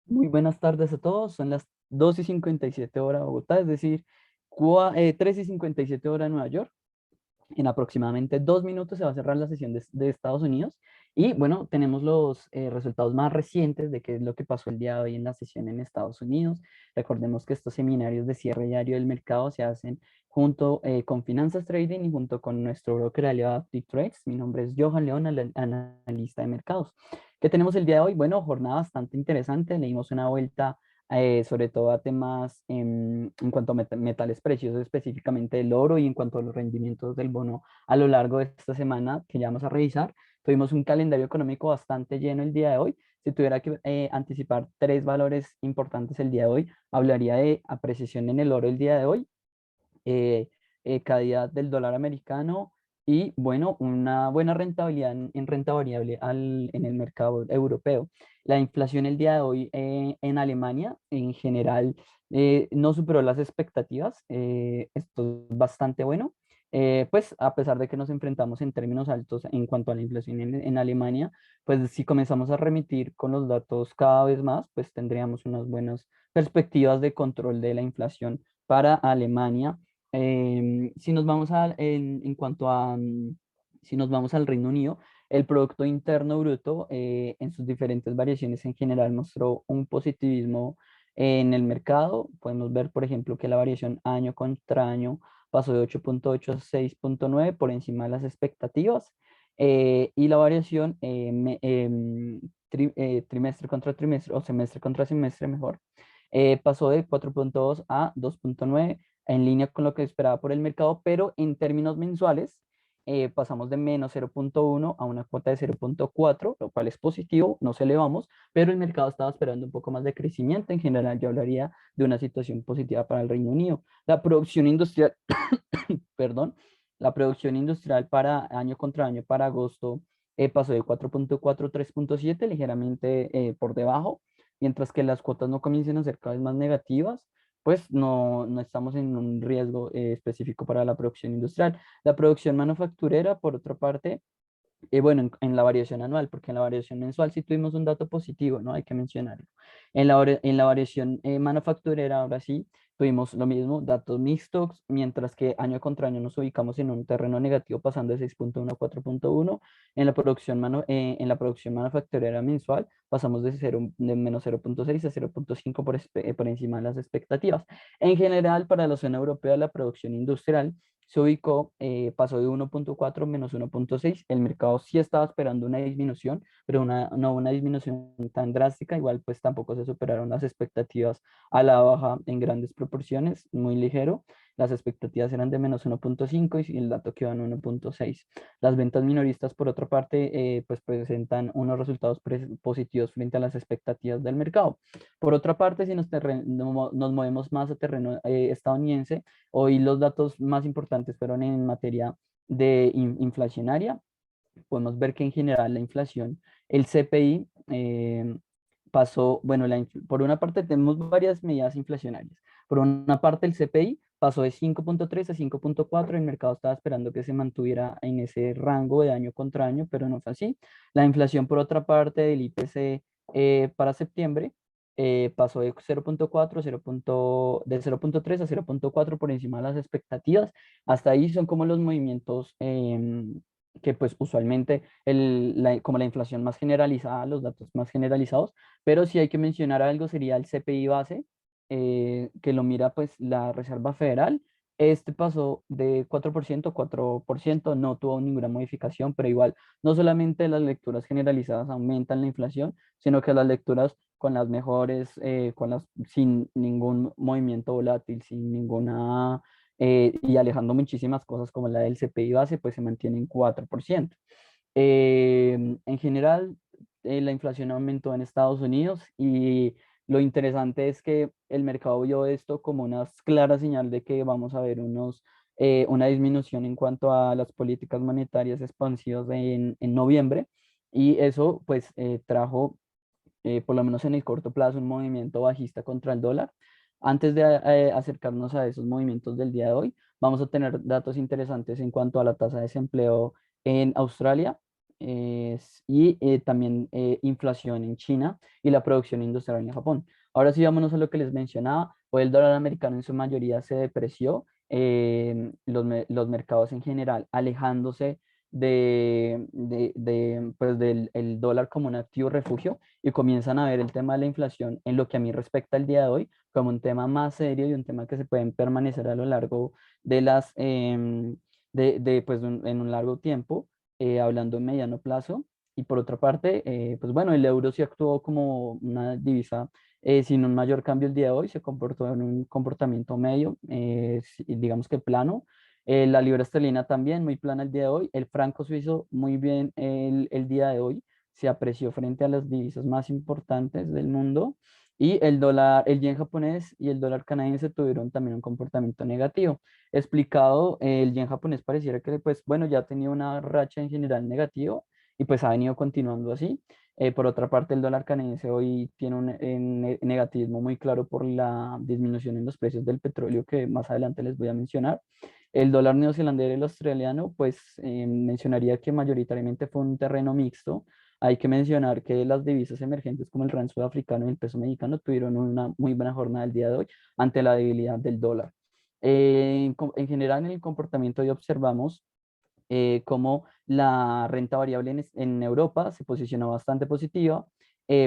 Muy buenas tardes a todos. Son las 2:57 hora Bogotá, es decir, 3:57 hora Nueva York. En aproximadamente 2 minutos se va a cerrar la sesión de Estados Unidos. Y bueno, tenemos los resultados más recientes de qué es lo que pasó el día de hoy en la sesión en Estados Unidos. Recordemos que estos seminarios de cierre diario del mercado se hacen junto con Finanzas Trading y junto con nuestro broker aliado ActiveTrades. Mi nombre es Johan León, analista de mercados. ¿Qué tenemos el día de hoy? Bueno, jornada bastante interesante. Le dimos una vuelta sobre todo a temas en cuanto a metales preciosos, específicamente el oro y en cuanto a los rendimientos del bono a lo largo de esta semana que ya vamos a revisar. Tuvimos un calendario económico bastante lleno el día de hoy. Si tuviera que anticipar tres valores importantes el día de hoy, hablaría de apreciación en el oro el día de hoy, eh, caída del dólar americano y, bueno, una buena rentabilidad en renta variable en el mercado europeo. La inflación el día de hoy en Alemania, en general, no superó las expectativas. Esto es bastante bueno. Pues a pesar de que nos enfrentamos en términos altos en cuanto a la inflación en Alemania, pues si comenzamos a remitir con los datos cada vez más, pues tendríamos unas buenas perspectivas de control de la inflación para Alemania. Si nos vamos en cuanto a, si nos vamos al Reino Unido, el Producto Interno Bruto en sus diferentes variaciones en general mostró un positivismo en el mercado. Podemos ver, por ejemplo, que la variación año contra año pasó de 8,8 a 6,9 por encima de las expectativas. Y la variación trimestre contra trimestre o semestre contra semestre mejor, pasó de 4,2 a 2,9 en línea con lo que esperaba por el mercado, pero en términos mensuales pasamos de menos 0,1 a una cuota de 0,4, lo cual es positivo, nos elevamos, pero el mercado estaba esperando un poco más de crecimiento. En general, yo hablaría de una situación positiva para el Reino Unido. La producción industrial, perdón, la producción industrial para año contra año para agosto pasó de 4,4 a 3,7, ligeramente por debajo, mientras que las cuotas no comiencen a ser cada vez más negativas, pues no estamos en un riesgo específico para la producción industrial. La producción manufacturera, por otra parte, bueno, en la variación anual, porque en la variación mensual sí tuvimos un dato positivo, ¿no? Hay que mencionarlo. En la variación manufacturera, ahora sí, tuvimos lo mismo, datos mixtos, mientras que año contra año nos ubicamos en un terreno negativo, pasando de 6,1 a 4,1. En la producción manufacturera mensual, pasamos de menos 0,6 a 0,5 por encima de las expectativas. En general, para la zona europea, la producción industrial se ubicó, pasó de 1,4 menos 1,6. El mercado sí estaba esperando una disminución, pero no una disminución tan drástica. Igual pues tampoco se superaron las expectativas a la baja en grandes proporciones, muy ligero. Las expectativas eran de menos 1,5 y el dato quedó en 1,6. Las ventas minoristas, por otra parte, pues presentan unos resultados positivos frente a las expectativas del mercado. Por otra parte, si nos movemos más a terreno estadounidense, hoy los datos más importantes fueron en materia de inflacionaria. Podemos ver que en general la inflación, el CPI pasó, bueno, por una parte tenemos varias medidas inflacionarias. Por una parte el CPI pasó de 5,3 a 5,4. El mercado estaba esperando que se mantuviera en ese rango de año contra año, pero no fue así. La inflación, por otra parte, del IPC para septiembre pasó de 0,4, de 0,3 a 0,4 por encima de las expectativas. Hasta ahí son como los movimientos que pues usualmente como la inflación más generalizada, los datos más generalizados, pero si hay que mencionar algo sería el CPI base, que lo mira pues la Reserva Federal. Este pasó de 4% a 4%, no tuvo ninguna modificación, pero igual no solamente las lecturas generalizadas aumentan la inflación, sino que las lecturas con las mejores, sin ningún movimiento volátil, sin ninguna y alejando muchísimas cosas como la del CPI base, pues se mantiene en 4%. En general, la inflación aumentó en Estados Unidos y lo interesante es que el mercado vio esto como una clara señal de que vamos a ver una disminución en cuanto a las políticas monetarias expansivas en noviembre, y eso pues trajo por lo menos en el corto plazo, un movimiento bajista contra el dólar. Antes de acercarnos a esos movimientos del día de hoy, vamos a tener datos interesantes en cuanto a la tasa de desempleo en Australia. y también inflación en China y la producción industrial en Japón. Ahora sí, vámonos a lo que les mencionaba. Hoy el dólar americano en su mayoría se depreció, los mercados en general alejándose pues del el dólar como un activo refugio y comienzan a ver el tema de la inflación en lo que a mí respecta el día de hoy como un tema más serio y un tema que se pueden permanecer a lo largo de pues en un largo tiempo, hablando en mediano plazo. Y por otra parte, pues bueno, el euro sí actuó como una divisa sin un mayor cambio el día de hoy, se comportó en un comportamiento medio, digamos que plano. La libra esterlina también muy plana el día de hoy. El franco suizo muy bien el día de hoy, se apreció frente a las divisas más importantes del mundo. Y el dólar, el yen japonés y el dólar canadiense tuvieron también un comportamiento negativo. Explicado, el yen japonés pareciera que, pues, bueno, ya tenía una racha en general negativo y pues ha venido continuando así. Por otra parte, el dólar canadiense hoy tiene un negativismo muy claro por la disminución en los precios del petróleo que más adelante les voy a mencionar. El dólar neozelandés y el australiano, pues mencionaría que mayoritariamente fue un terreno mixto. Hay que mencionar que las divisas emergentes como el rand sudafricano y el peso mexicano tuvieron una muy buena jornada el día de hoy ante la debilidad del dólar. En general, en el comportamiento hoy observamos cómo la renta variable en Europa se posicionó bastante positiva.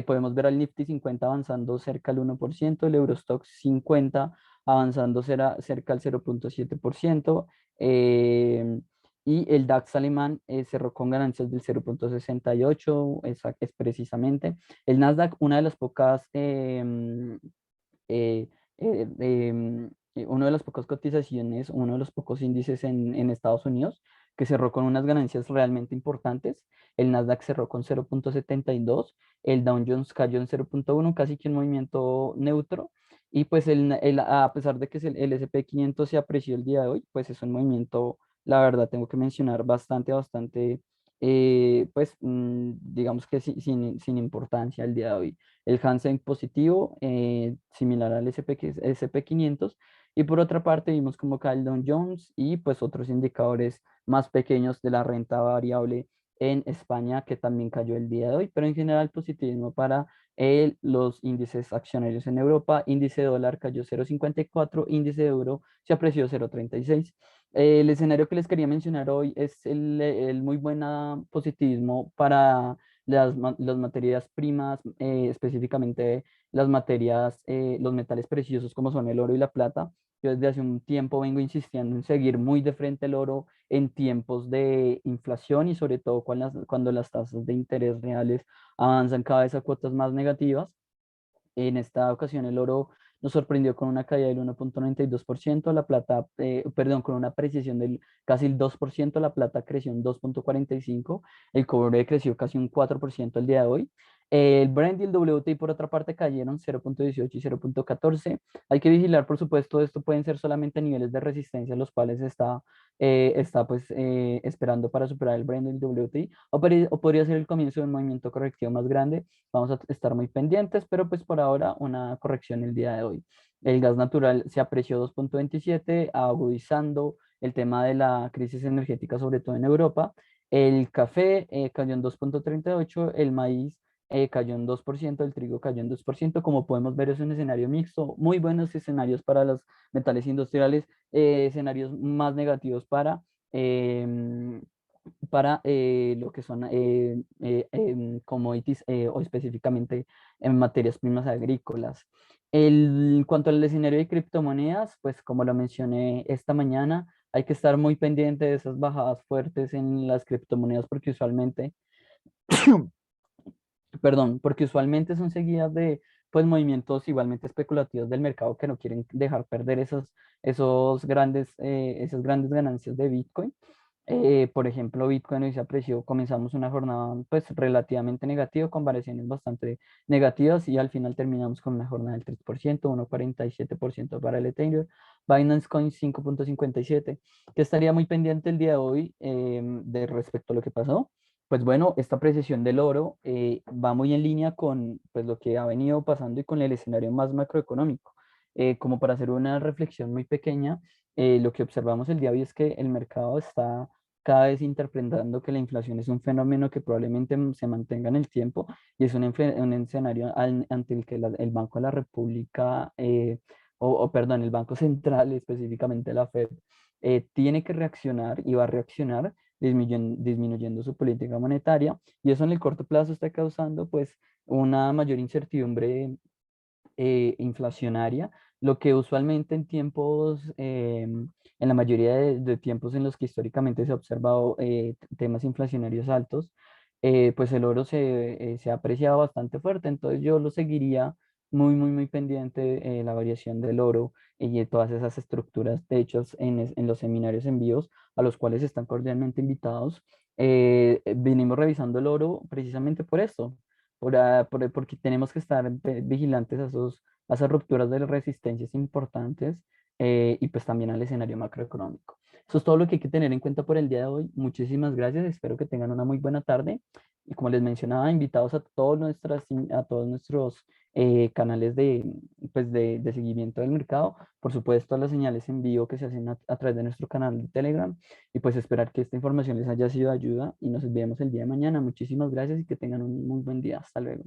Podemos ver al Nifty 50 avanzando cerca al 1%, el Eurostoxx 50 avanzando cerca al 0,7%, y el DAX alemán cerró con ganancias del 0,68, es precisamente. El Nasdaq, una de las pocas eh, una de las pocas cotizaciones, uno de los pocos índices en Estados Unidos que cerró con unas ganancias realmente importantes. El Nasdaq cerró con 0,72, el Dow Jones cayó en 0,1, casi que un movimiento neutro. Y pues a pesar de que el S&P 500 se apreció el día de hoy, pues es un movimiento, la verdad, tengo que mencionar, bastante, pues digamos que sin importancia el día de hoy. El Hansen positivo, similar al SP 500. Y por otra parte vimos como cae el Dow Jones y pues otros indicadores más pequeños de la renta variable en España que también cayó el día de hoy, pero en general positivismo para los índices accionarios en Europa. Índice dólar cayó 0,54, índice de euro se apreció 0,36. El escenario que les quería mencionar hoy es el muy buen positivismo para las materias primas, específicamente las materias, los metales preciosos como son el oro y la plata. Yo desde hace un tiempo vengo insistiendo en seguir muy de frente el oro en tiempos de inflación y sobre todo cuando las tasas de interés reales avanzan cada vez a cuotas más negativas. En esta ocasión el oro nos sorprendió con una caída del 1,92%, la plata, perdón, con una apreciación del casi el 2%, la plata creció un 2,45%, el cobre creció casi un 4% el día de hoy. El Brent y el WTI por otra parte cayeron 0,18 y 0,14. Hay que vigilar, por supuesto, esto pueden ser solamente niveles de resistencia los cuales está pues esperando para superar el Brent y el WTI, o podría ser el comienzo de un movimiento correctivo más grande. Vamos a estar muy pendientes, pero pues por ahora una corrección el día de hoy. El gas natural se apreció 2,27, agudizando el tema de la crisis energética, sobre todo en Europa. El café cayó en 2,38, el maíz cayó en 2%, el trigo cayó en 2%. Como podemos ver, es un escenario mixto, muy buenos escenarios para los metales industriales, escenarios más negativos em, para lo que son commodities o específicamente en materias primas agrícolas. En cuanto al escenario de criptomonedas, pues como lo mencioné esta mañana, hay que estar muy pendiente de esas bajadas fuertes en las criptomonedas porque usualmente, perdón, porque usualmente son seguidas de pues movimientos igualmente especulativos del mercado que no quieren dejar perder esas grandes ganancias de Bitcoin. Por ejemplo, Bitcoin hoy se apreció, comenzamos una jornada pues relativamente negativa, con variaciones bastante negativas y al final terminamos con una jornada del 3%, 1,47% para el Ethereum, Binance Coin 5,57, que estaría muy pendiente el día de hoy de respecto a lo que pasó. Pues bueno, esta apreciación del oro va muy en línea con pues, lo que ha venido pasando y con el escenario más macroeconómico. Como para hacer una reflexión muy pequeña, lo que observamos el día de hoy es que el mercado está cada vez interpretando que la inflación es un fenómeno que probablemente se mantenga en el tiempo y es un escenario ante el que el Banco de la República, perdón, el Banco Central, específicamente la Fed, tiene que reaccionar y va a reaccionar disminuyendo su política monetaria, y eso en el corto plazo está causando pues una mayor incertidumbre inflacionaria, lo que usualmente en tiempos, en la mayoría de tiempos en los que históricamente se ha observado temas inflacionarios altos, pues el oro se ha apreciado bastante fuerte. Entonces yo lo seguiría muy pendiente, la variación del oro y de todas esas estructuras. De hecho, en los seminarios en vivos a los cuales están cordialmente invitados, venimos revisando el oro precisamente por esto, porque tenemos que estar vigilantes a esas rupturas de las resistencias importantes, y pues también al escenario macroeconómico. Eso es todo lo que hay que tener en cuenta por el día de hoy. Muchísimas gracias, espero que tengan una muy buena tarde. Y como les mencionaba, invitados a todos nuestros canales de seguimiento del mercado. Por supuesto, a las señales en vivo que se hacen a través de nuestro canal de Telegram. Y pues esperar que esta información les haya sido de ayuda y nos vemos el día de mañana. Muchísimas gracias y que tengan un muy buen día. Hasta luego.